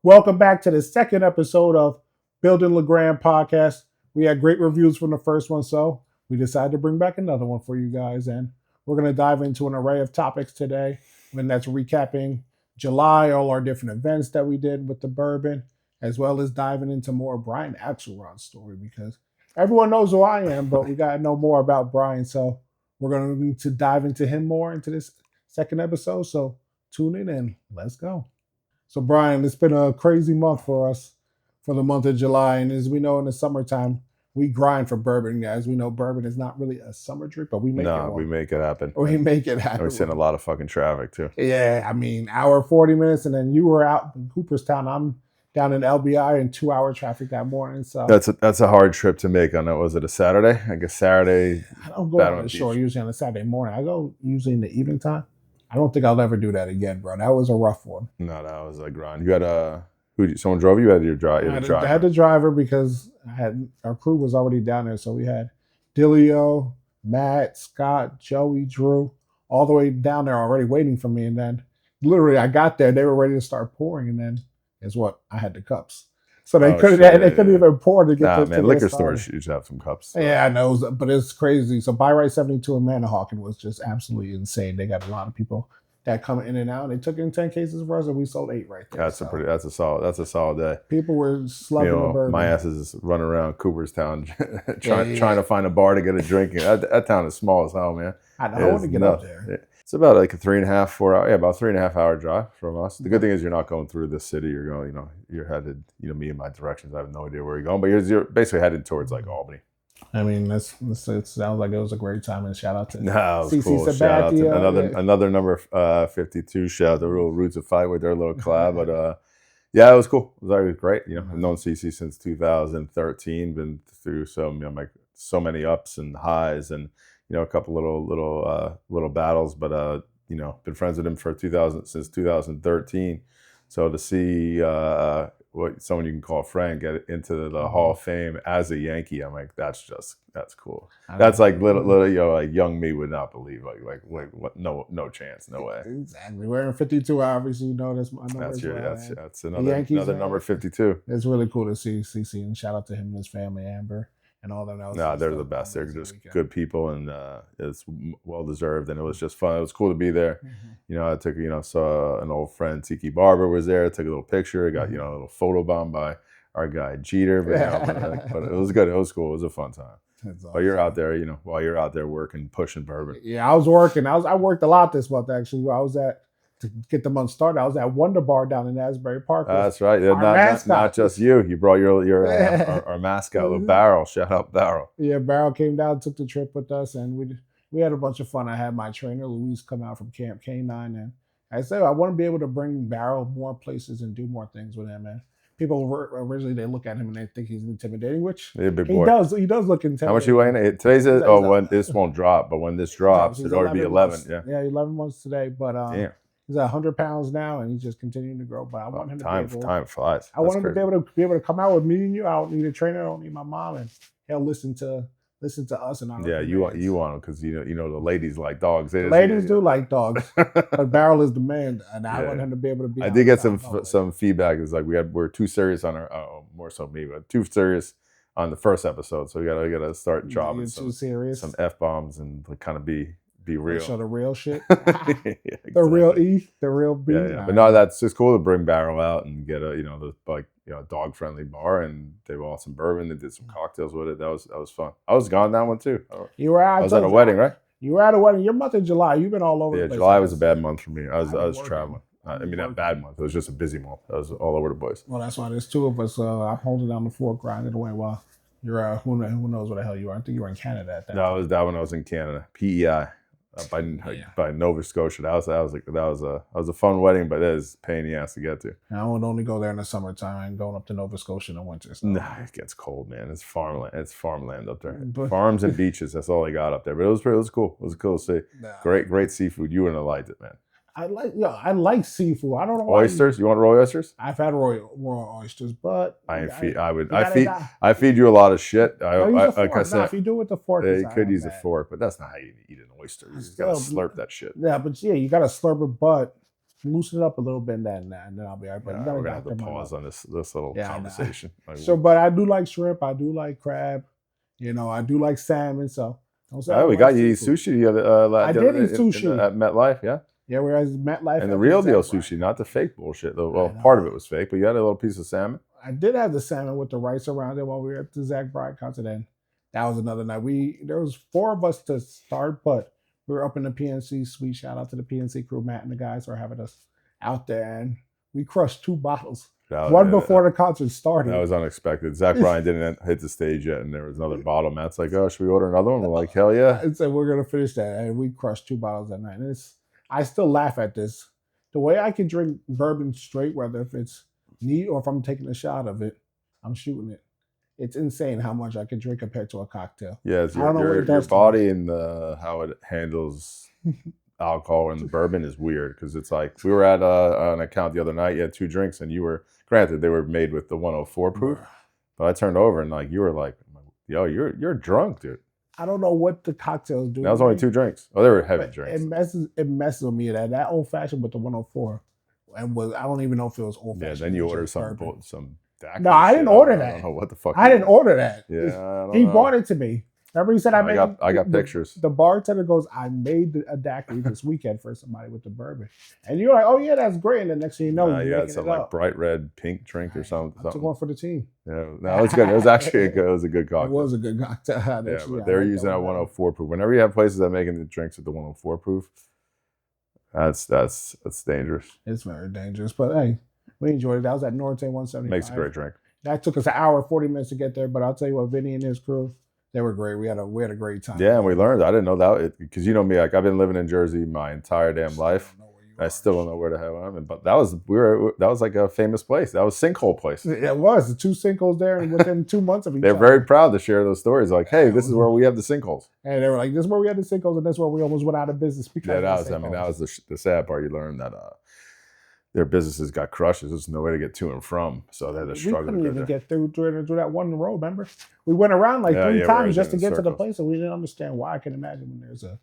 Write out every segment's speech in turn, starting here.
Welcome back to the second episode of Building LeGrand Podcast. We had great reviews from the first one, so we decided to bring back another one for you guys. And we're going to dive into an array of topics today. And that's recapping July, all our different events that we did with the bourbon, as well as diving into more Brian Axelrod's story, because everyone knows who I am, but we got to know more about Brian. So we're going to dive into him more into this second episode. So tune in and let's go. So, Brian, it's been a crazy month for us for the month of July. And as we know, in the summertime, we grind for bourbon, guys. We know bourbon is not really a summer drink, but we make it one. We make it happen. We make it happen. We're seeing a lot of fucking traffic, too. Yeah, I mean, hour, 40 minutes, and then you were out in Cooperstown. I'm down in LBI in 2-hour traffic that morning. So that's a hard trip to make. On was it a Saturday? I guess Saturday. I don't go on the shore usually on a Saturday morning. I go usually in the evening time. I don't think I'll ever do that again, bro. That was a rough one. No, that was a grind. You had someone drove you? Had your driver? I had the driver because our crew was already down there. So we had Dilio, Matt, Scott, Joey, Drew, all the way down there already waiting for me. And then literally I got there, they were ready to start pouring, and then guess what? I had the cups. So they couldn't even pour to get to liquor stores usually have some cups. So. Yeah, I know, but it's crazy. So Buy Right 72 in Manahawkin was just absolutely insane. They got a lot of people that come in and out. They took in 10 cases for us, and we sold 8 right there. That's a solid day. People were slugging the bourbon. My ass is running around Cooperstown trying to find a bar to get a drink in. That town is small as hell, man. I want to get up there. It's about like a 3.5, 4 hour, about 3.5 hour drive from us. The good thing is you're not going through the city. You're going, you're headed, me in my directions. I have no idea where you're going, but you're basically headed towards like Albany. I mean, it sounds like it was a great time, and shout out to CC cool. Shout out to another number 52. Shout out to Real Roots of Fight with their little collab. But yeah, it was cool. It was great. I've known CC since 2013. Been through so many ups and highs, and a couple little battles, but been friends with him since 2013. So to see what someone you can call a friend get into the Hall of Fame as a Yankee, I'm like, that's cool. That's like little like young me would not believe like what no chance, no way. Exactly. We're in 52, obviously. That's my number. That's another number 52. It's really cool to see CC, and shout out to him and his family, Amber. And all them else. No, they're the best. They're just good people, and it's well deserved. And it was just fun. It was cool to be there. Mm-hmm. I took saw an old friend, Tiki Barber, was there. Took a little picture. Got a little photo bomb by our guy Jeter. But it was good. It was cool. It was a fun time. Awesome. But you're out there, while you're out there working, pushing bourbon. Yeah, I was working. I worked a lot this month actually. I was to get the month started, I was at Wonder Bar down in Asbury Park. That's right. Not just you. You brought our mascot, little Barrel. Shout out Barrel. Yeah, Barrel came down, took the trip with us, and we had a bunch of fun. I had my trainer, Luis, come out from Camp K9, and I said I want to be able to bring Barrel more places and do more things with him, man. People originally they look at him and they think he's intimidating, which big boy. He does look intimidating. How much you weighing? When this won't drop, but when this drops, it'll already be 11. Yeah, 11 months today, but he's at 100 pounds now, and he's just continuing to grow. But I want him to time flies. I want him to be able to come out with me and you. I don't need a trainer. I don't need my mom, and he'll listen to us. And you want him because the ladies like dogs. Ladies do like dogs, but Barrel is the man, and I want him to be able to be. I did get some feedback. It's like we're too serious on our more so me, but too serious on the first episode. So we gotta start dropping some F-bombs and kind of be real. Show the real shit. Exactly. The real E, the real B. Yeah. But no, that's just cool to bring Barrel out and get a dog friendly bar, and they bought some bourbon. They did some cocktails with it. That was fun. I was gone that one too. You were out. I was at a wedding, right? You were at a wedding. Your month in July. You've been all over the place. July was a bad month for me. I was traveling. Not bad month. It was just a busy month. I was all over the place. Well, that's why there's two of us. I'm holding down the fort, grinding away while you're who knows where the hell you are. I think you were in Canada at that. No, it was that when I was in Canada. PEI. By Nova Scotia. That was a fun wedding, but it is a pain in the ass to get to. I would only go there in the summertime. I'm going up to Nova Scotia in the winter. So. Nah, it gets cold, man. It's farmland. It's farmland up there. Farms and beaches. That's all they got up there. But it was cool. It was cool to see. Nah. Great seafood. You wouldn't have liked it, man. I like seafood. I don't know why. Oysters? You want raw oysters? I've had raw oysters, but I feed you a lot of shit. If you do it with the fork, you could use a fork, but that's not how you eat an oyster. You just gotta slurp that shit. Yeah, but you gotta slurp it. But loosen it up a little bit, and then I'll be all right. But we're gonna have to pause on this little conversation. So, but I do like shrimp. I do like crab. I do like salmon. So, we got you eat sushi the other. I did eat sushi at MetLife. Yeah. Yeah, we're at MetLife. And the real deal sushi, not the fake bullshit. Well, part of it was fake, but you had a little piece of salmon. I did have the salmon with the rice around it while we were at the Zach Bryan concert. And that was another night. There was 4 of us to start, but we were up in the PNC suite. Shout out to the PNC crew, Matt and the guys for having us out there, and we crushed 2 bottles. One before the concert started. That was unexpected. Zach Bryan didn't hit the stage yet, and there was another bottle. Matt's like, "Oh, should we order another one?" We're like, "Hell yeah!" And so we're gonna finish that, and we crushed 2 bottles that night. And I still laugh at this. The way I can drink bourbon straight, whether if it's neat or if I'm taking a shot of it, I'm shooting it. It's insane how much I can drink compared to a cocktail. Yeah, it's your body and how it handles alcohol and the bourbon is weird because it's like we were at an account the other night. You had 2 drinks and you were granted they were made with the 104 proof, but I turned over and like you were like, "Yo, you're drunk, dude." I don't know what the cocktails do. That was only 2 drinks. Oh, they were heavy drinks. It messes with me that old fashioned with the 104, and I don't even know if it was old fashioned. Yeah, then you ordered some. No, I didn't order that. I don't know what the fuck. I didn't order that. Yeah, he brought it to me. Remember, he said I got pictures. The bartender goes, "I made a daiquiri this weekend for somebody with the bourbon," and you're like, "Oh yeah, that's great." And the next thing you know, you had some like bright red pink drink or something. I took one for the team. Yeah, no, it was good. It was actually it was a good cocktail. It was a good cocktail. Yeah, but they're using that 104 proof. Whenever you have places that are making the drinks with the 104 proof, that's dangerous. It's very dangerous, but hey, we enjoyed it. That was at Norte 175. Makes a great drink. That took us an hour, 40 minutes to get there, but I'll tell you what, Vinny and his crew, they were great. We had a great time. Yeah, and we learned. I didn't know that because you know me, like I've been living in Jersey my entire damn life. I still don't know where the hell I'm in, but that was like a famous place. That was Sinkhole place. It was the 2 sinkholes there, and within 2 months of each other. They're very proud to share those stories. Like, hey, this is where we have the sinkholes. And they were like, this is where we had the sinkholes, and this is where we almost went out of business because that was the sad part. You learned that their businesses got crushed. There's no way to get to and from, so they had to struggle. We couldn't even get through that one road. Remember, we went around like 3 times just to get to the place, and we didn't understand why. I can imagine when there's a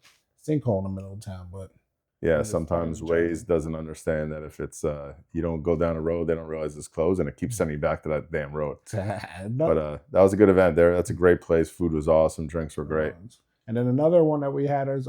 sinkhole in the middle of town, but. Yeah, sometimes Waze doesn't understand that if it's you don't go down a road, they don't realize it's closed, and it keeps sending you back to that damn road. But that was a good event there. That's a great place. Food was awesome. Drinks were great. And then another one that we had is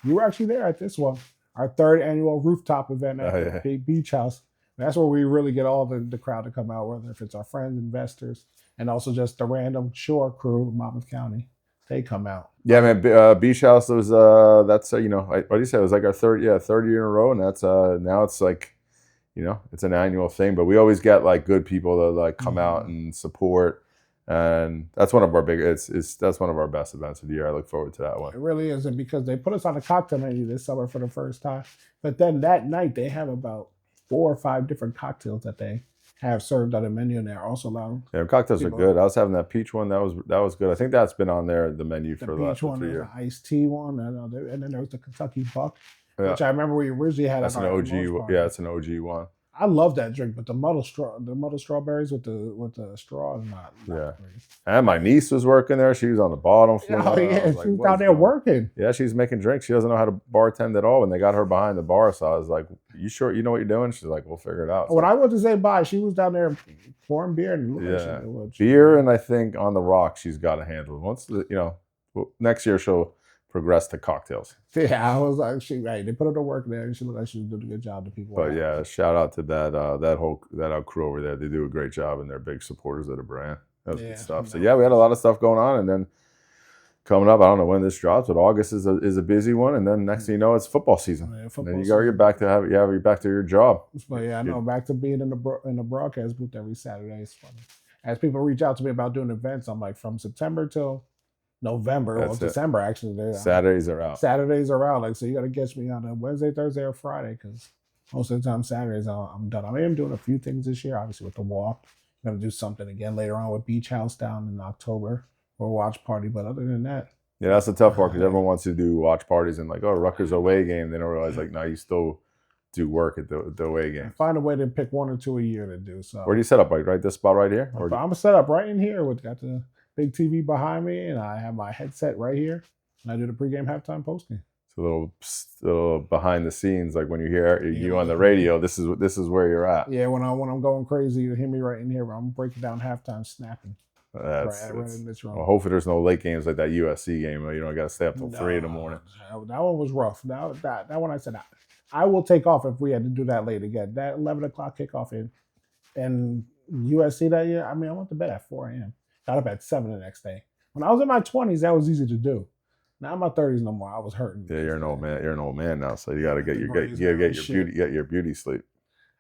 you were actually there at this one, our 3rd annual rooftop event at the Beach House. That's where we really get all the crowd to come out, whether if it's our friends, investors, and also just the random shore crew of Monmouth County. They come out. Yeah, man. Beach House was that's what do you say? It was like our third year in a row, and that's now it's like, it's an annual thing. But we always get like good people that like come out and support, and that's one of our that's one of our best events of the year. I look forward to that one. It really is, and because they put us on a cocktail menu this summer for the first time, but then that night they have about 4 or 5 different cocktails that they have served on the menu, and they're also allowed. Yeah, cocktails are good. I was having that peach one. That was good. I think that's been on the menu for the last 3 years. The iced tea one, and then there was the Kentucky Buck, which I remember we originally had. That's an OG. Yeah, it's an OG one. I love that drink, but the muddled strawberries with the straw is not great. And my niece was working there. She was on the bottom floor. Oh yeah, she was down there working. Yeah, she's making drinks. She doesn't know how to bartend at all. When they got her behind the bar, so I was like, "You sure you know what you're doing?" She's like, "We'll figure it out." When I went to say bye, she was down there pouring beer and beer, and I think on the rock she's got a handle. Once next year she'll progress to cocktails. Yeah, I was like, they put her to work there, and she looked like she was doing a good job to people. But yeah, shout out to that whole crew over there. They do a great job, and they're big supporters of the brand. That was good stuff. So yeah, we had a lot of stuff going on, and then coming up, I don't know when this drops, but August is a busy one, and then next thing you know, it's football season. And then you got to get back to you're back to your job. But yeah, I know, back to being in the broadcast booth every Saturday is funny. As people reach out to me about doing events, I'm like, from September till November or December, actually. Saturdays are out. Like, so you got to catch me on a Wednesday, Thursday, or Friday, because most of the time Saturdays I'm done. I am doing a few things this year, obviously with the walk. I'm going to do something again later on with Beach House down in October or watch party. But other than that. Yeah, that's the tough part because everyone wants to do watch parties and like, oh, Rutgers away game. They don't realize like, no, you still do work at the away game. Find a way to pick 1 or 2 a year to do. So where do you set up? Like right this spot right here? I'm going to set up right in here. We've got the big TV behind me, and I have my headset right here, and I do the pregame, halftime, postgame. a little behind the scenes, like when you hear you on the radio, this is where you're at. Yeah, when I'm going crazy, you hear me right in here. I'm breaking down halftime, snapping. Right in this room. Well, hopefully there's no late games like that USC game. You know, I got to stay up till 3 in the morning. That one was rough. That one I said I will take off if we had to do that late again. That 11 o'clock kickoff in USC that year. I mean, I went to bed at 4 a.m. Got up at 7 the next day. When I was in my 20s, that was easy to do. Not in my 30s no more. I was hurting. Yeah, you're an old man. You're an old man now, so you got to get your beauty sleep.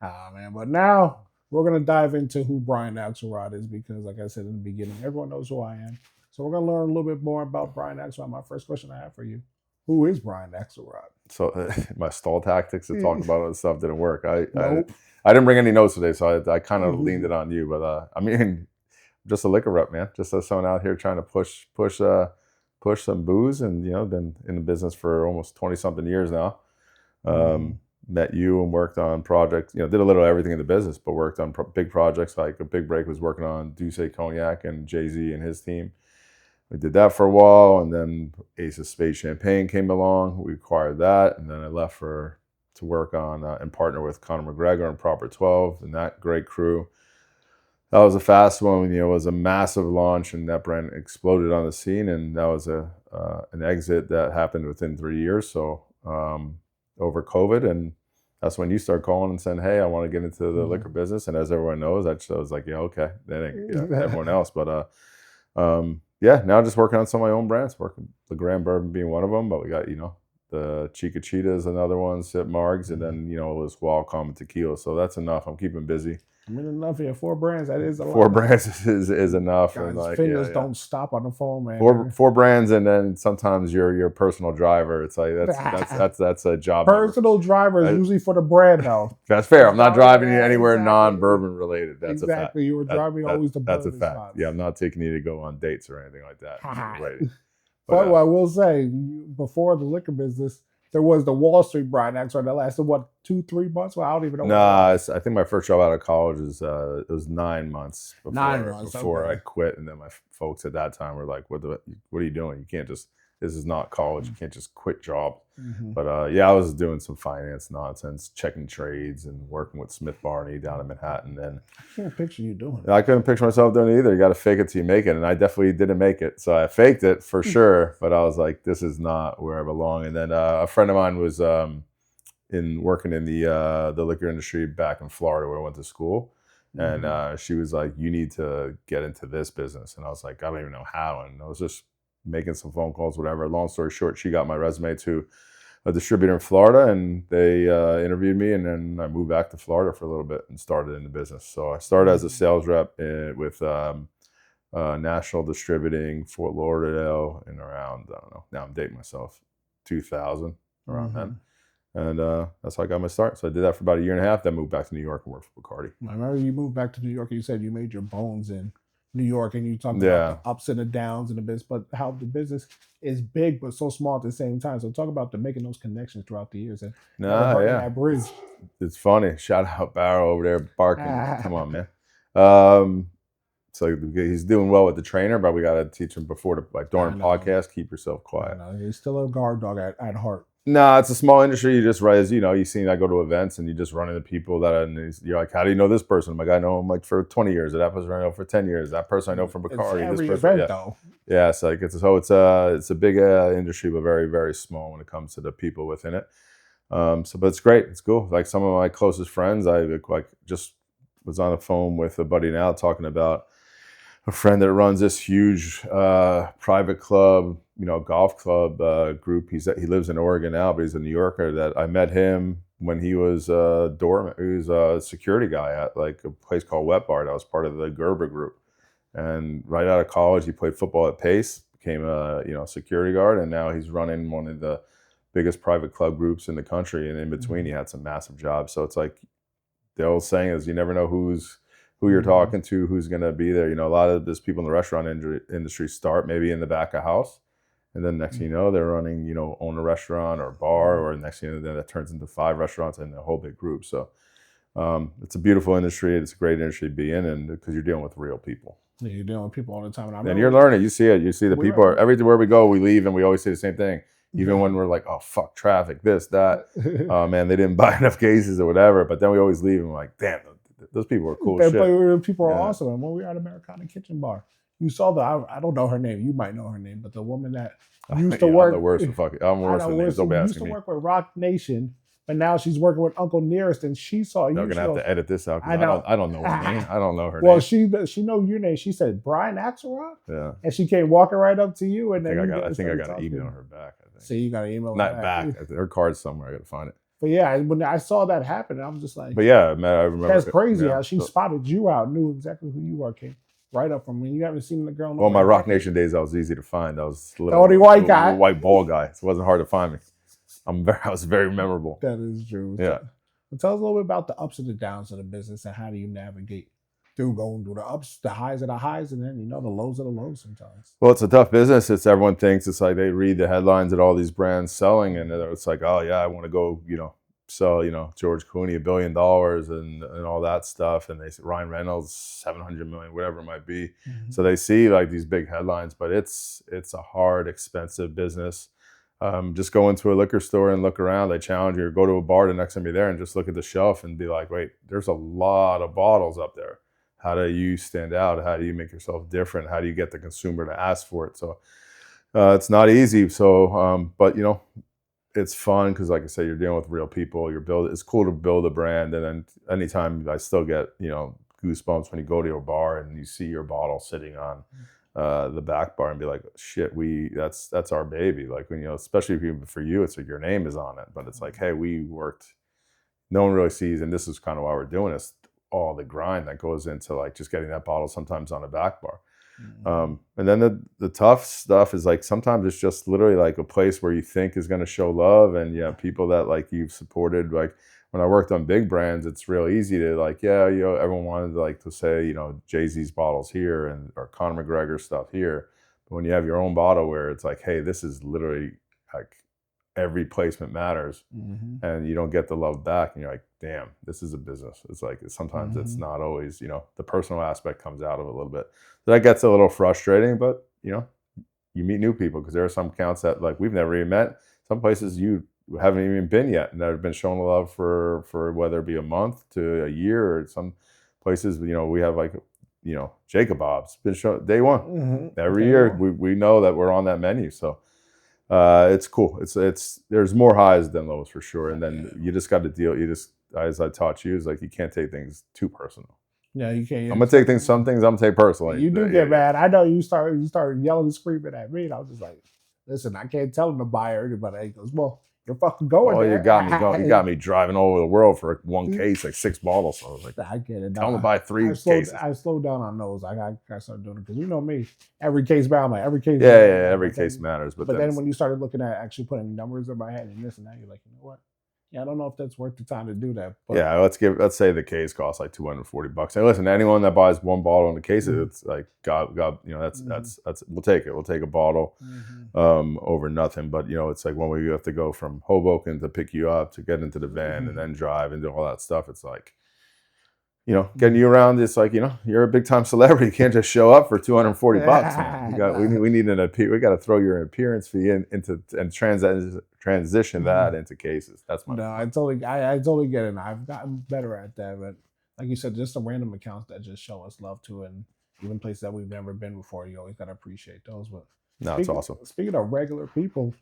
Ah, man. But now we're gonna dive into who Brian Axelrod is because, like I said in the beginning, everyone knows who I am. So we're gonna learn a little bit more about Brian Axelrod. My first question I have for you: who is Brian Axelrod? So my stall tactics to talk about all this stuff didn't work. I didn't bring any notes today, so I kind of leaned it on you. But I mean, just a liquor rep, man. Just as someone out here trying to push some booze, and been in the business for almost 20-something years now. Met you and worked on projects. Did a little everything in the business, but worked on big projects. Like a big break was working on Douce Cognac and Jay-Z and his team. We did that for a while, and then Ace of Spades Champagne came along. We acquired that, and then I left to work on and partner with Conor McGregor and Proper 12 and that great crew. That was a fast one. It was a massive launch, and that brand exploded on the scene. And that was an exit that happened within 3 years. So over COVID, and that's when you start calling and saying, "Hey, I want to get into the liquor business." And as everyone knows, I was like, "Yeah, okay." That ain't everyone else, but now just working on some of my own brands. Working LeGrand Bourbon being one of them, but we got the Chica Cheetah is another one, Sip Margs, and then this Wild Common Tequila. So that's enough. I'm keeping busy. I mean, enough here. 4 brands, that is a lot. 4 brands is enough. Guys, and fingers don't stop on the phone, man. 4 brands, and then sometimes your personal driver. It's like that's a job. Personal driver is usually for the brand, though. That's fair. I'm not driving you anywhere non-bourbon related. That's a fact. You were driving always the bourbon. That's a fact. Spots. Yeah, I'm not taking you to go on dates or anything like that. Right. But I will say, before the liquor business, there was the Wall Street Brian Axelrod that lasted 2-3 months. Well, I don't even know. Nah, I think my first job out of college it was 9 months before I quit, and then my folks at that time were like, "What are you doing? You can't just. This is not college. You can't just quit job." But I was doing some finance nonsense, checking trades, and working with Smith Barney down in Manhattan. And I can't picture you doing it. I couldn't picture myself doing it either. You got to fake it till you make it, and I definitely didn't make it. So I faked it for sure, but I was like, "This is not where I belong." And then a friend of mine was working in the liquor industry back in Florida, where I went to school, and she was like, "You need to get into this business." And I was like, "I don't even know how," and I was just making some phone calls, whatever. Long story short, she got my resume to a distributor in Florida, and they interviewed me, and then I moved back to Florida for a little bit and started in the business. So I started as a sales rep with National Distributing, Fort Lauderdale, and around, I don't know, now I'm dating myself, 2000, around then. And that's how I got my start. So I did that for about 1.5 years, then moved back to New York and worked for Bacardi. I remember you moved back to New York, and you said you made your bones in New York, and you talked about the ups and the downs in the business, but how the business is big but so small at the same time. So talk about making those connections throughout the years and that bridge. It's funny. Shout out Barrow over there barking. Come on, man. So he's doing well with the trainer, but we got to teach him during podcast, keep yourself quiet. He's still a guard dog at heart. No, it's a small industry. You just you see, I go to events and you just run into people you're like, how do you know this person? I'm like, I know him like for 20 years. That person I know for 10 years. That person I know from Bacardi. It's every this person, event, though. Yeah, so it's a big industry, but very, very small when it comes to the people within it. But it's great. It's cool. Like some of my closest friends, I just was on the phone with a buddy now talking about a friend that runs this huge private club, golf club group. He lives in Oregon now, but he's a New Yorker. That I met him when he was doorman. He was a security guy at like a place called Wet Bar. That was part of the Gerber group. And right out of college, he played football at Pace, became a security guard, and now he's running one of the biggest private club groups in the country. And in between, he had some massive jobs. So it's like the old saying is, you never know who you're talking to, who's going to be there. A lot of these people in the restaurant industry start maybe in the back of house. And then next thing you know, they're running, own a restaurant or a bar, or next thing you know, then that turns into 5 restaurants and a whole big group. So it's a beautiful industry. It's a great industry to be in, and because you're dealing with real people. Yeah, you're dealing with people all the time. And you're learning. You see it. You see the people. Everywhere we go, we leave, and we always say the same thing. Even when we're like, oh, fuck traffic, this, that. Oh, man, they didn't buy enough cases or whatever. But then we always leave and like, damn, those people are cool shit. People are awesome. And when we were at Americana Kitchen Bar, you saw I don't know her name. You might know her name, but the woman that used to work. I'm the worst with fucking. I'm worse with names. Don't be asking me. Used to work with Rock Nation, but now she's working with Uncle Nearest, and she saw you. They're gonna have to edit this out. I don't know her name. I don't know her name. Well, she know your name. She said Brian Axelrod. Yeah. And she came walking right up to you, and then I think I got to email her back. I think. So you got to email her Not back. Her card's somewhere. I got to find it. But yeah, when I saw that happen, I was just like, but yeah, man, I remember. That's crazy how she spotted you out, knew exactly who you are, came right up from me. You haven't seen the girl. Well, my Rock Nation days, I was easy to find. I was the only white guy, white bald guy. So it wasn't hard to find me. I was very memorable. That is true. Yeah. So tell us a little bit about the ups and the downs of the business and how do you navigate through going through the ups, the highs of the highs, and then the lows of the lows sometimes. Well, it's a tough business. Everyone thinks it's like they read the headlines that all these brands selling, and it's like, oh yeah, I want to go, sell, George Clooney $1 billion and all that stuff, and they say Ryan Reynolds 700 million, whatever it might be. Mm-hmm. So they see like these big headlines, but it's a hard, expensive business. Just go into a liquor store and look around. They challenge you, or go to a bar the next time you're there and just look at the shelf and be like, wait, there's a lot of bottles up there. How do you stand out? How do you make yourself different? How do you get the consumer to ask for it? So it's not easy. So, but it's fun because, like I said, you're dealing with real people. It's cool to build a brand, and then anytime I still get goosebumps when you go to a bar and you see your bottle sitting on the back bar and be like, shit, that's our baby. Like when especially for you, it's like your name is on it, but it's like, hey, we worked. No one really sees, and this is kind of why we're doing this. All the grind that goes into like just getting that bottle sometimes on a back bar. Mm-hmm. And then the tough stuff is like sometimes it's just literally like a place where you think is going to show love, and people that like you've supported. Like when I worked on big brands, it's real easy to like, everyone wanted to say, Jay-Z's bottles here or Conor McGregor stuff here. But when you have your own bottle where it's like, hey, this is literally like every placement matters, mm-hmm. and you don't get the love back, and you're like, damn, this is a business. It's like sometimes mm-hmm. it's not always, the personal aspect comes out of it a little bit. So that gets a little frustrating, but you meet new people because there are some accounts that like we've never even met. Some places you haven't even been yet and that have been shown love for whether it be a month to a year, or some places, we have like, Jacob Bob's been shown day one. Mm-hmm. Every year we know that we're on that menu. So it's cool. It's there's more highs than lows for sure. And then you just got to deal. As I taught you, is like you can't take things too personal. Yeah, you can't. I'm gonna take some things I'm gonna take personally. You do get mad. I know you start yelling and screaming at me, and I was just like, listen, I can't tell him to buy or anybody. He goes, well, you're fucking going there. You got me going. You got me driving all over the world for one case, like 6 bottles. So I was like, I get it. Tell him to buy 3 cases. I slowed down on those. I got to start doing it because me. Every case matters. I'm like, every case. Yeah, every case matters. But then when you started looking at actually putting numbers in my head and this and that, you're like, you know what? Yeah, I don't know if that's worth the time to do that. But yeah, let's say the case costs like $240. And listen, anyone that buys one bottle in the case, mm-hmm. it's like God, that's we'll take it. We'll take a bottle mm-hmm. Over nothing. But it's like when we have to go from Hoboken to pick you up to get into the van mm-hmm. and then drive and do all that stuff. It's like, getting you around. It's like you're a big time celebrity. You can't just show up for $240. Man. We need we got to throw your appearance fee into and transition that into cases. That's my. No, I totally get it. I've gotten better at that, but like you said, just some random accounts that just show us love too, and even places that we've never been before. You always gotta appreciate those. But it's awesome. Speaking of regular people,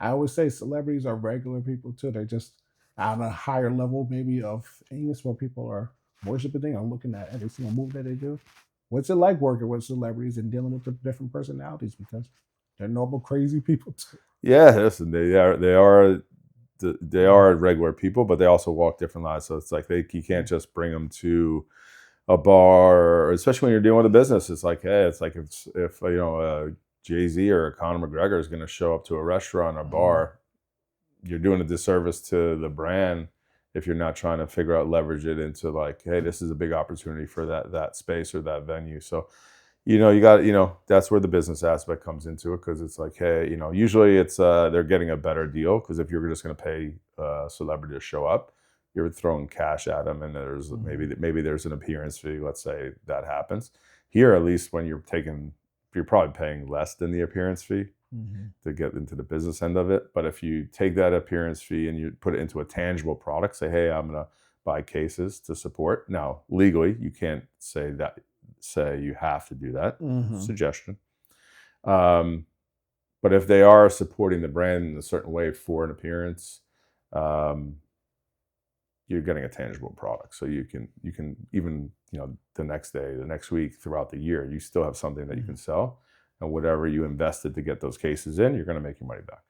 I always say celebrities are regular people too. They're just on a higher level, maybe of English, where people are worshiping thing. I'm looking at every single move that they do. What's it like working with celebrities and dealing with the different personalities, because they're normal crazy people too. Yeah, listen, they are regular people, but they also walk different lives. So it's like you can't just bring them to a bar, or especially when you're dealing with a business. It's like, hey, it's like if Jay-Z or Conor McGregor is going to show up to a restaurant or bar, you're doing a disservice to the brand if you're not trying to figure out leverage it into like, hey, this is a big opportunity for that space or that venue. So, you got, that's where the business aspect comes into it, because it's like, hey, usually it's they're getting a better deal, because if you're just going to pay a celebrity to show up, you're throwing cash at them, and there's maybe there's an appearance fee. Let's say that happens. Here, at least when you're probably paying less than the appearance fee, to get into the business end of it. But if you take that appearance fee and you put it into a tangible product, say, hey, I'm going to buy cases to support. Now, legally, you can't say you have to do that. Suggestion. But if they are supporting the brand in a certain way for an appearance, you're getting a tangible product. So you can even, the next day, the next week, throughout the year, you still have something that you can sell. And whatever you invested to get those cases in, you're going to make your money back.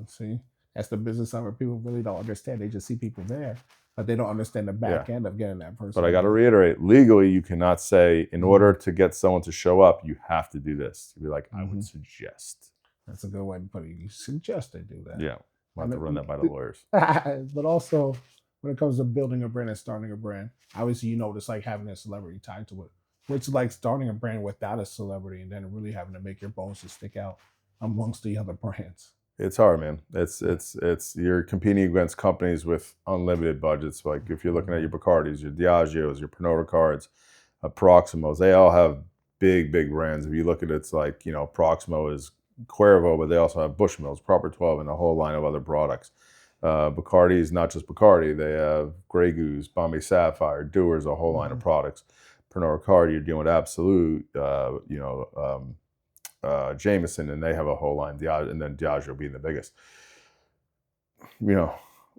See, that's the business side where people really don't understand. They just see people there, but they don't understand the back end of getting that person. But I got to reiterate, legally, you cannot say, in order to get someone to show up, you have to do this. You'd be like, I would suggest. That's a good way to put it. You suggest they do that. Yeah. We'll have to run that by the lawyers. But also, when it comes to building a brand and starting a brand, obviously, it's like having a celebrity tied to it. It's like starting a brand without a celebrity and then really having to make your bones to stick out amongst the other brands. It's hard, man. It's you're competing against companies with unlimited budgets. Like if you're looking at your Bacardis, your Diageos, your Pernod Ricards, Proximos, they all have big brands. If you look at it, it's like, Proximo is Cuervo, but they also have Bushmills, Proper 12, and a whole line of other products. Bacardi is not just Bacardi. They have Grey Goose, Bombay Sapphire, Dewar's, a whole line of products. Pernod Ricard, you're dealing with Absolute, Jameson, and they have a whole line, and then Diageo being the biggest.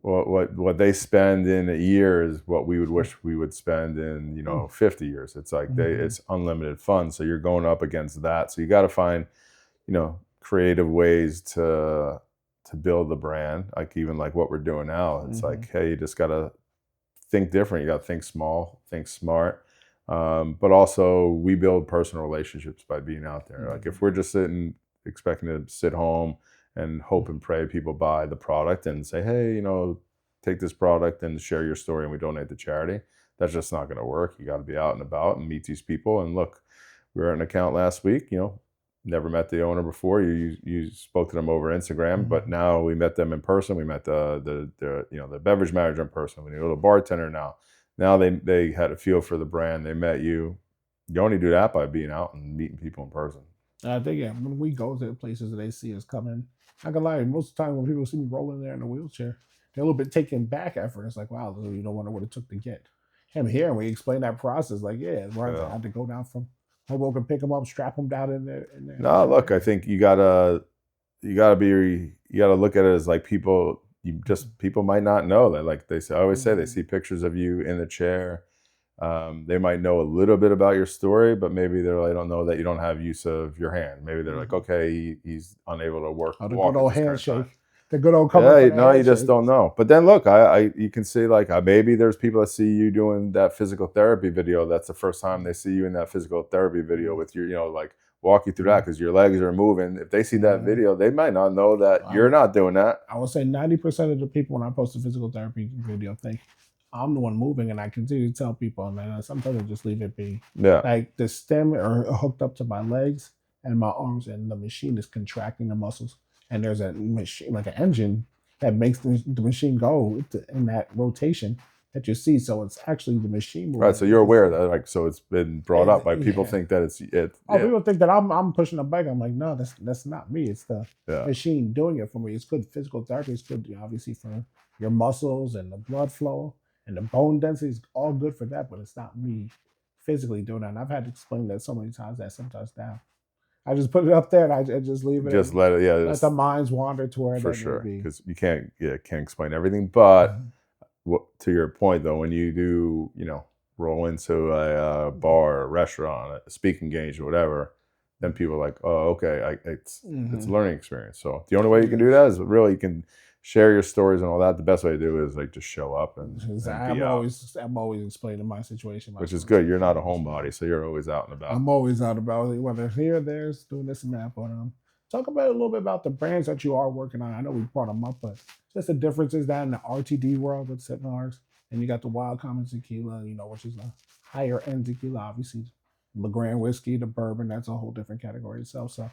What they spend in a year is what we would wish we would spend in 50 years. It's like it's unlimited fun, so you're going up against that. So you got to find creative ways to build the brand, like even like what we're doing now. It's like, hey, you just got to think different. You got to think small, think smart. But also we build personal relationships by being out there. Like if we're just expecting to sit home and hope and pray people buy the product and say, hey, take this product and share your story and we donate to charity, that's just not going to work. You got to be out and about and meet these people. And look, we were at an account last week, never met the owner before. You spoke to them over Instagram, but now we met them in person. We met the beverage manager in person. We know the bartender now. Now they had a feel for the brand. They met you. You only do that by being out and meeting people in person. I think when we go to the places that they see us coming, I can lie. Most of the time when people see me rolling there in a wheelchair, they're a little bit taken back at first. It's like, wow, you don't wonder what it took to get him here. And we explain that process. Like, I had to go down from Hoboken, pick him up, strap him down in there. No, look, I think you gotta look at it as like people might not know that. Like I always say, they see pictures of you in the chair. They might know a little bit about your story, but maybe they don't know that you don't have use of your hand. Maybe they're like, okay, he's unable to work. The good old handshake. The good old company. Yeah, no, you just don't know. But then look, you can see like maybe there's people that see you doing that physical therapy video. That's the first time they see you in that physical therapy video with your, like walk you through that because your legs are moving. If they see that video, they might not know that you're not doing that. I would say 90% of the people when I post a physical therapy video think I'm the one moving, and I continue to tell people, man, sometimes I just leave it be. Yeah. Like the stem are hooked up to my legs and my arms, and the machine is contracting the muscles. And there's a machine, like an engine, that makes the machine go in that rotation that you see. So it's actually the machine moving. Right. So you're aware of that, like, so it's been brought up. Like people think that it's it. People think that I'm pushing a bike. I'm like, no, that's not me. It's the machine doing it for me. It's good physical therapy. It's good, obviously, for your muscles and the blood flow and the bone density. Is all good for that, but it's not me physically doing that. And I've had to explain that so many times that sometimes now I just put it up there and I just leave it. Just let it, let the minds wander to where for sure. Because you can't explain everything. But to your point, though, when you do, roll into a bar, or a restaurant, a speaking engagement, or whatever, then people are like, oh, okay, it's a learning experience. So the only way you can do that is really you can share your stories and all that. The best way to do it is like just show up and I'm always explaining my situation, which is good. You're not a homebody, so you're always out and about. I'm always out and about, whether here or there, doing this and that. But talk about a little bit about the brands that you are working on. I know we brought them up, but just the differences that in the RTD world with cigars, and you got the Wild Common Tequila, which is a higher end tequila, obviously. LeGrand whiskey, the bourbon, that's a whole different category itself. So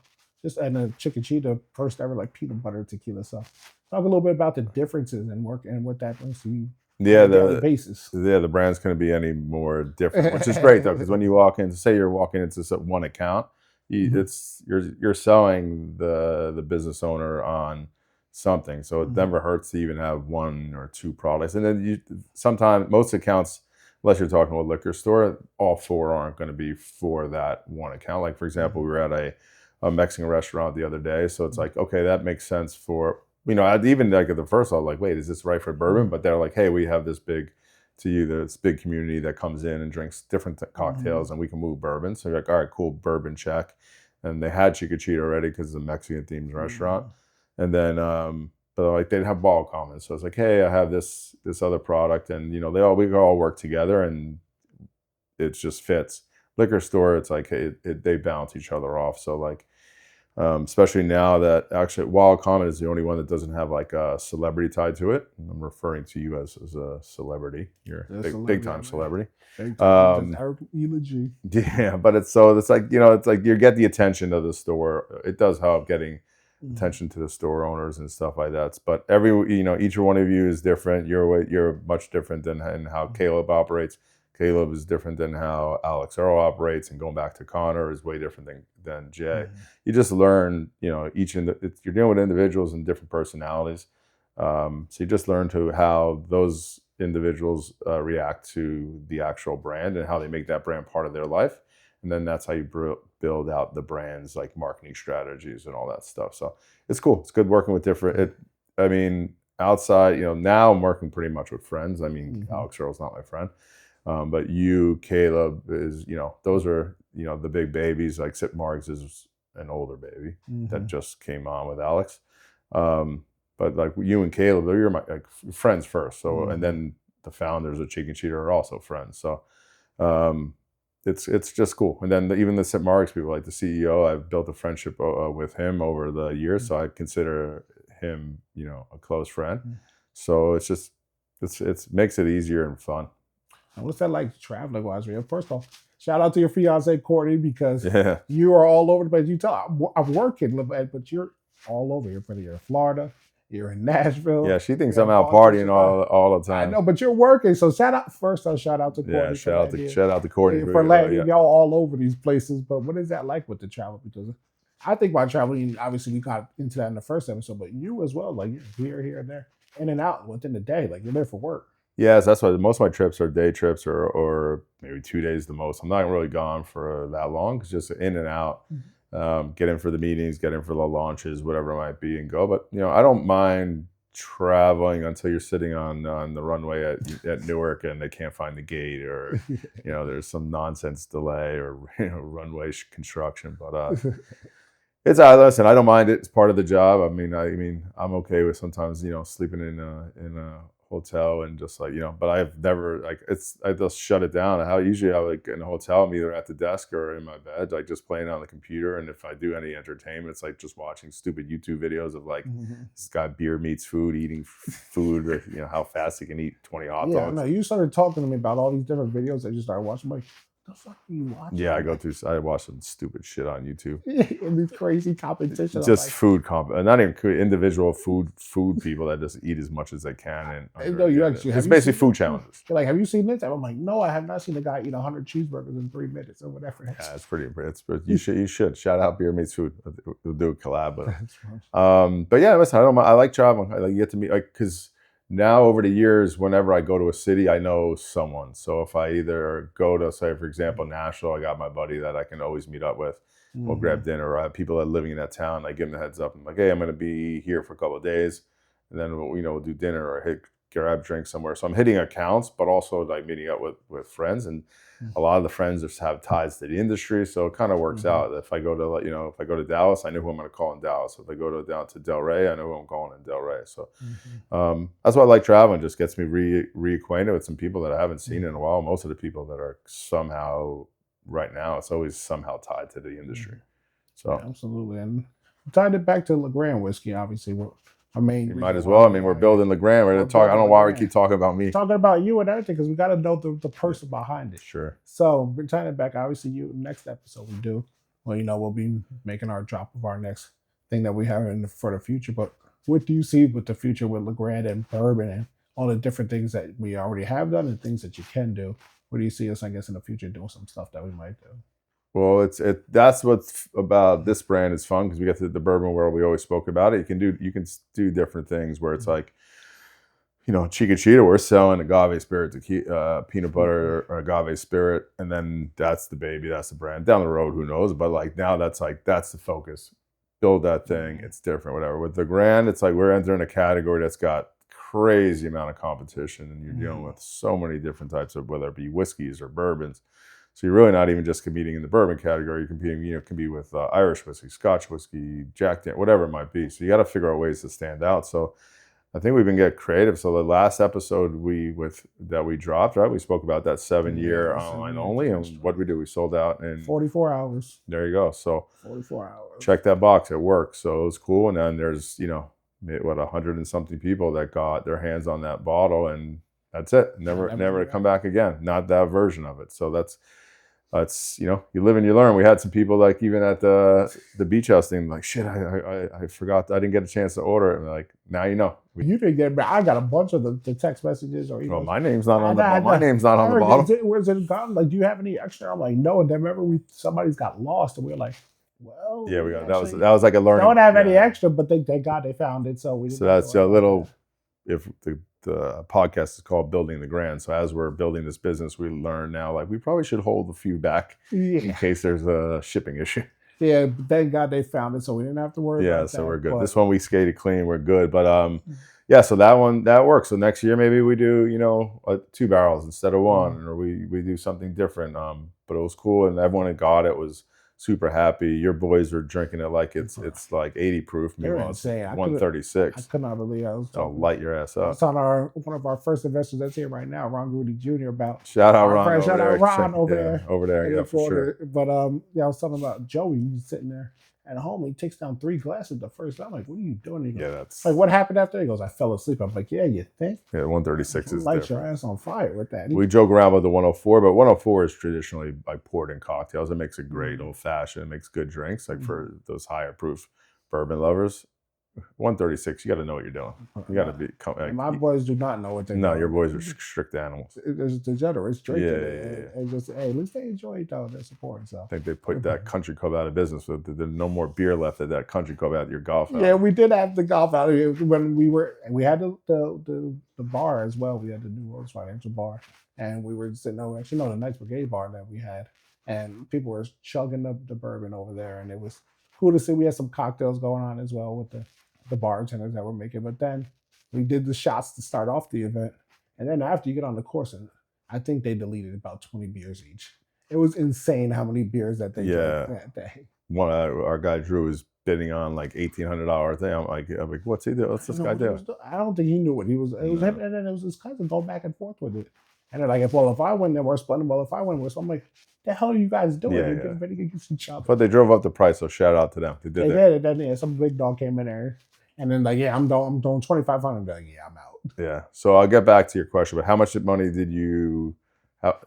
and the Chiquita, first ever like peanut butter tequila. So talk a little bit about the differences and work and what that means to you. The basis. The brand's going to be any more different, which is great though, because when you walk in, say you're walking into one account, it's you're selling the business owner on something, so it never hurts to even have one or two products. And then sometimes most accounts, unless you're talking about a liquor store, all four aren't going to be for that one account. Like for example, we were at a Mexican restaurant the other day, so it's like, okay, that makes sense for, I'd even like at the first I was like, wait, is this right for bourbon? But they're like, hey, we have this big community that comes in and drinks different cocktails, and we can move bourbon. So you're like, all right, cool, bourbon check. And they had Chicochita already because it's a Mexican themed restaurant. And then, but like they'd have bottle comments. So it's like, hey, I have this other product, and we all work together, and it just fits. Liquor store, it's like, hey, they bounce each other off. So like, especially now that actually Wild Comment is the only one that doesn't have like a celebrity tied to it. I'm referring to you as a celebrity. You're a big time celebrity. Big time. Eric LeGrand. Yeah, but it's like, it's like you get the attention of the store. It does help getting attention to the store owners and stuff like that. But each one of you is different. You're much different than how Caleb operates. Caleb is different than how Alex Earl operates, and going back to Connor is way different than Jay. You just learn, you're dealing with individuals and different personalities. So you just learn to how those individuals react to the actual brand and how they make that brand part of their life. And then that's how you build out the brand's like marketing strategies and all that stuff. So it's cool. It's good working with different, outside, now I'm working pretty much with friends. Alex Earl's not my friend. But you, Caleb, is, those are, the big babies. Like Sip Marks is an older baby that just came on with Alex. But like you and Caleb, you're my friends first. So, and then the founders of Chicken Cheater are also friends. So, it's just cool. And then even the Sip Marks people, like the CEO, I've built a friendship with him over the years. So I consider him, a close friend. So it's just, it makes it easier and fun. And what's that like traveling wise? First of all, shout out to your fiance Courtney, because you are all over the place. You tell I'm working, but you're all over. You're in Florida, you're in Nashville. Yeah, she thinks I'm out partying all the time. I know, but you're working. So shout out to Courtney. Yeah, shout out to Courtney for letting y'all all over these places. But what is that like with the travel? Because I think about traveling, obviously we got into that in the first episode, but you as well, like you're here and there, in and out within the day, like you're there for work. Yes, that's why most of my trips are day trips or maybe 2 days the most. I'm not really gone for that long, because just in and out, get in for the meetings, get in for the launches, whatever it might be, and go. But I don't mind traveling until you're sitting on the runway at Newark and they can't find the gate, or there's some nonsense delay or runway construction. But listen, I don't mind it. It's part of the job. I mean, I'm okay with sometimes sleeping in a hotel and just like but I've never I just shut it down. Usually I in a hotel, I'm either at the desk or in my bed, like just playing on the computer. And if I do any entertainment, it's like just watching stupid YouTube videos of like this guy beer meets food, eating food, or how fast he can eat 20 hot dogs. Yeah, no, you started talking to me about all these different videos that you started watching. I'm like, the fuck are you watching? Yeah, I watch some stupid shit on YouTube. And these crazy competitions. Just food not even individual food people that just eat as much as they can. And no, you actually it's basically food challenges. You're like, have you seen this? I'm like, no, I have not seen a guy eat 100 cheeseburgers in 3 minutes or whatever. Yeah, it's pretty. You should shout out Beer Meets Food. We'll do a collab. But yeah, listen, I like traveling. I like get to meet, because now over the years, whenever I go to a city, I know someone. So if I either go to, say, for example, Nashville, I got my buddy that I can always meet up with. We'll grab dinner, or I have people that are living in that town. I give them the heads up. I'm like, hey, I'm going to be here for a couple of days. And then we'll do dinner or grab drinks somewhere. So I'm hitting accounts, but also like meeting up with friends. And a lot of the friends just have ties to the industry. So it kind of works out. If I go to Dallas, I know who I'm going to call in Dallas. If I go down to Delray, I know who I'm calling in Delray. So that's why I like traveling. It just gets me reacquainted with some people that I haven't seen in a while. Most of the people that are somehow right now, it's always somehow tied to the industry. So yeah, absolutely. And tied it back to LeGrand whiskey, obviously. You might as well. We're building LeGrand. We're talking. I don't know why we keep talking about me. Talking about you and everything, because we got to know the person behind it. Sure. So we're tying it back. Obviously, next episode we do. Well, we'll be making our drop of our next thing that we have for the future. But what do you see with the future with LeGrand and bourbon and all the different things that we already have done and things that you can do? What do you see us, I guess, in the future doing some stuff that we might do? Well, that's what's about this brand is fun because we get to the bourbon world. We always spoke about it. You can do different things where it's like, Chiquita, we're selling agave spirit to peanut butter or agave spirit, and then that's the baby, that's the brand. Down the road, who knows? But like now, that's the focus. Build that thing. It's different, whatever. With the Grand, it's like we're entering a category that's got crazy amount of competition, and you're dealing with so many different types of, whether it be whiskeys or bourbons. So you're really not even just competing in the bourbon category. You're competing, compete with Irish whiskey, Scotch whiskey, Jack Daniels, whatever it might be. So you got to figure out ways to stand out. So I think we've been getting creative. So the last episode that we dropped, right? We spoke about that 7-year online only, and what we do, we sold out in 44 hours. There you go. So 44 hours. Check that box. It works. So it was cool. And then there's 100 and something people that got their hands on that bottle, and that's it. Never to come back again. Not that version of it. So that's you live and you learn. We had some people like even at the beach house thing, like, shit, I forgot, I didn't get a chance to order it. And like, now you know. You didn't get, but I got a bunch of the text messages or emails. Well, my name's not on the bottle. Where's it gone? Like, do you have any extra? I'm like, no. And then remember, somebody's got lost, and we were like, well, yeah, we got that was like a learning. Don't have any extra, but thank God they found it. So that's a little. If the podcast is called Building LeGrand. So as we're building this business, we learn now, like, we probably should hold a few back in case there's a shipping issue. Yeah, but thank God they found it, so we didn't have to worry about that. So we're good. But this one we skated clean, we're good. But so that works. So next year maybe we do, 2 barrels instead of 1, or we do something different. But it was cool, and everyone that got it was super happy. Your boys are drinking it like it's like 80 proof. Meanwhile, it's 136. I could not believe it. I'll light your ass up. I was telling one of our first investors that's here right now, Ron Rudy Jr. about shout out Ron over there. Over there, yeah, for sure. But I was talking about Joey. He's sitting there at home. He takes down 3 glasses the first time. I'm like, what are you doing? He goes, that's like, what happened after? He goes, I fell asleep. I'm like, yeah, you think? Yeah, 136 is light your ass on fire with that. We joke around with the 104, but 104 is traditionally like poured in cocktails. It makes a great old fashioned. It makes good drinks, like for those higher proof bourbon lovers. 136, you got to know what you're doing. You got to be. Like, my boys do not know what they're doing. No, your boys are strict animals. There's degenerates drinking it. And just, hey, at least they enjoy it though. They're supporting. So I think they put that country club out of business. So there's no more beer left at that country club at your golf out. Yeah, we did have the golf out when we had the bar as well. We had the New World's Financial Bar, and we were sitting over. Actually, no, the Knights Brigade bar that we had, and people were chugging the bourbon over there, and it was cool to see. We had some cocktails going on as well with the bartenders that were making. But then we did the shots to start off the event, and then after you get on the course, and I think they deleted about 20 beers each. It was insane how many beers that they drank that day. One our guy Drew was bidding on like $1,800 thing. I'm like, what's he do? What's this guy do? I don't think he knew what he was. It was him, and then it was his cousin going back and forth with it. And they're like, if I win, then we're splitting. Well, if I win, I'm like, the hell are you guys doing? You're ready to get some chops. But they drove up the price, so shout out to them. They did. And then some big dog came in there. And then like, I'm doing 2,500. Like, I'm out. Yeah. So I'll get back to your question. But how much money did you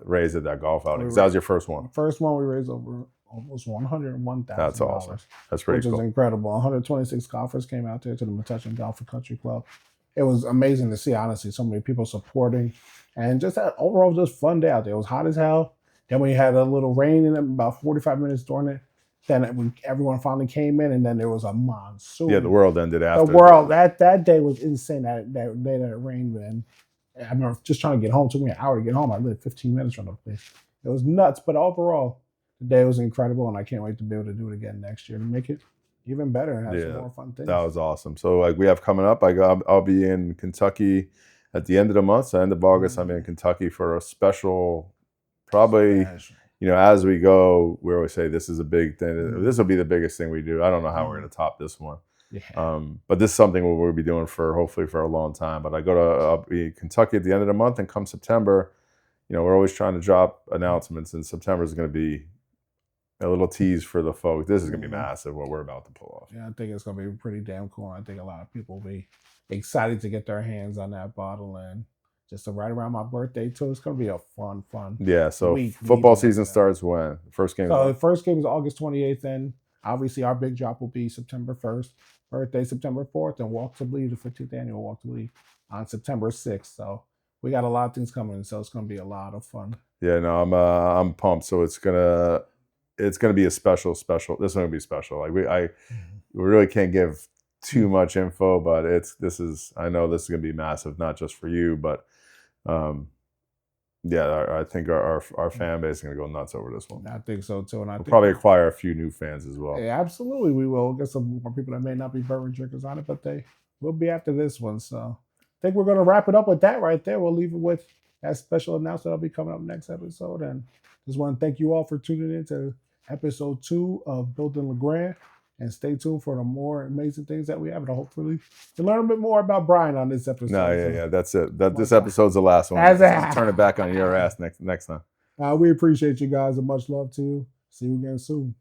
raise at that golf outing? Because that was your first one. First one we raised over almost $101,000. That's awesome. That's pretty cool. Which is incredible. 126 golfers came out there to the Metuchen Golf and Country Club. It was amazing to see, honestly, so many people supporting, and just that overall just fun day out there. It was hot as hell. Then we had a little rain in it, about 45 minutes during it. Then everyone finally came in, and then there was a monsoon. Yeah, the world ended after. The world, that day was insane, that day that it rained. And I remember just trying to get home. It took me an hour to get home. I lived 15 minutes from the place. It was nuts, but overall, the day was incredible, and I can't wait to be able to do it again next year to make it even better and have some more fun things. That was awesome. So like we have coming up, I'll be in Kentucky at the end of the month. So end of August, I'm in Kentucky for a special, probably, as we go, we always say this is a big thing. This will be the biggest thing we do. I don't know how we're going to top this one. Yeah. But this is something we'll be doing hopefully for a long time. But I'll be in Kentucky at the end of the month, and come September, we're always trying to drop announcements, and September is going to be a little tease for the folks. This is going to be massive, what we're about to pull off. Yeah, I think it's going to be pretty damn cool. I think a lot of people will be excited to get their hands on that bottle, and just right around my birthday too. It's going to be a fun. Yeah. So football season starts when? First game. So the first game is August 28th. Then obviously our big drop will be September 1st. Birthday September 4th, and Walk to Believe, the 15th annual Walk to Believe, on September 6th. So we got a lot of things coming, so it's going to be a lot of fun. Yeah. No, I'm pumped. So it's gonna. it's going to be a special. This one's going to be special. Like we really can't give too much info, but I know this is going to be massive, not just for you, but I think our fan base is going to go nuts over this one. I think so too, and we'll probably acquire a few new fans as well. Yeah, absolutely, we will. We'll get some more people that may not be bourbon drinkers on it, but they will be after this one. So I think we're going to wrap it up with that right there. We'll leave it with that special announcement that'll be coming up next episode, and just want to thank you all for tuning in to episode 2 of Building LeGrand. And stay tuned for the more amazing things that we have. And hopefully to learn a bit more about Brian on this episode. No, that's it. This episode's the last one. Turn it back on your ass next time. We appreciate you guys and much love to you. See you again soon.